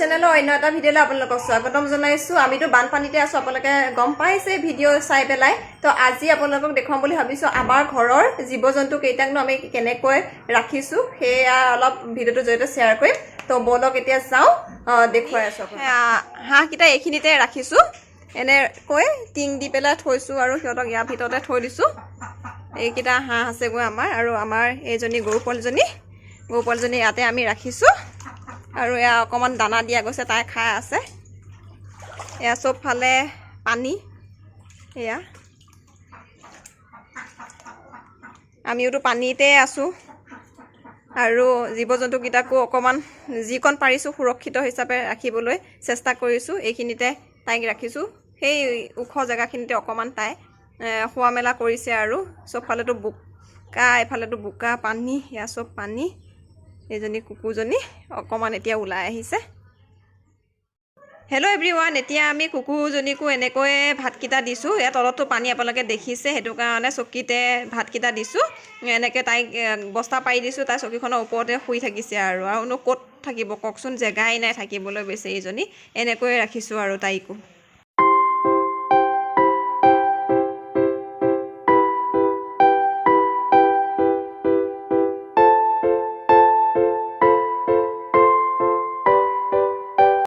চেনেলৰ অন্য এটা ভিডিঅ'লৈ আপোনালোকক স্বাগতম জনাইছোঁ। আমিতো বানপানীতে আছোঁ, আপোনালোকে গম পাইছে ভিডিঅ' চাই পেলাই। তো আজি আপোনালোকক দেখুৱাম বুলি ভাবিছোঁ আমাৰ ঘৰৰ জীৱ জন্তু কেইটাকনো আমি কেনেকৈ ৰাখিছোঁ, সেয়া অলপ ভিডিঅ'টোৰ জৰিয়তে শ্বেয়াৰ কৰিম। তো বলক এতিয়া যাওঁ, দেখুৱাই আছোঁ। হাঁহকেইটা এইখিনিতে ৰাখিছোঁ, এনেকৈ টিং দি পেলাই থৈছোঁ আৰু সিহঁতক ইয়াৰ ভিতৰতে থৈ দিছোঁ। এইকেইটা হাঁহ আছেগৈ আমাৰ, আৰু আমাৰ এইজনী গৰু পোৱালিজনী ইয়াতে আমি ৰাখিছোঁ। আৰু এয়া অকণমান দানা দিয়া গৈছে, তাই খাই আছে। এয়া চবফালে পানী, এয়া আমিওতো পানীতে আছোঁ। আৰু জীৱ জন্তুকেইটাকো অকণমান যিকণ পাৰিছোঁ সুৰক্ষিত হিচাপে ৰাখিবলৈ চেষ্টা কৰিছোঁ। এইখিনিতে তাইক ৰাখিছোঁ, সেই ওখ জেগাখিনিতে অকণমান তাই খোৱা মেলা কৰিছে। আৰু চবফালেতো বোকা, এফালেতো বোকা পানী, এয়া চব পানী। এইজনী কুকুৰজনী অকণমান এতিয়া ওলাই আহিছে। হেল্ল' এভৰিৱান, এতিয়া আমি কুকুৰজনীকো এনেকৈ ভাতকেইটা দিছোঁ। ইয়াত তলততো পানী আপোনালোকে দেখিছে, সেইটো কাৰণে চকীতে ভাতকেইটা দিছোঁ। এনেকৈ তাইক বস্তা পাৰি দিছোঁ, তাই চকীখনৰ ওপৰতে শুই থাকিছে। আৰুনো ক'ত থাকিব কওকচোন, জেগাই নাই থাকিবলৈ বেচেৰীজনী। এনেকৈ ৰাখিছোঁ আৰু তাইকো।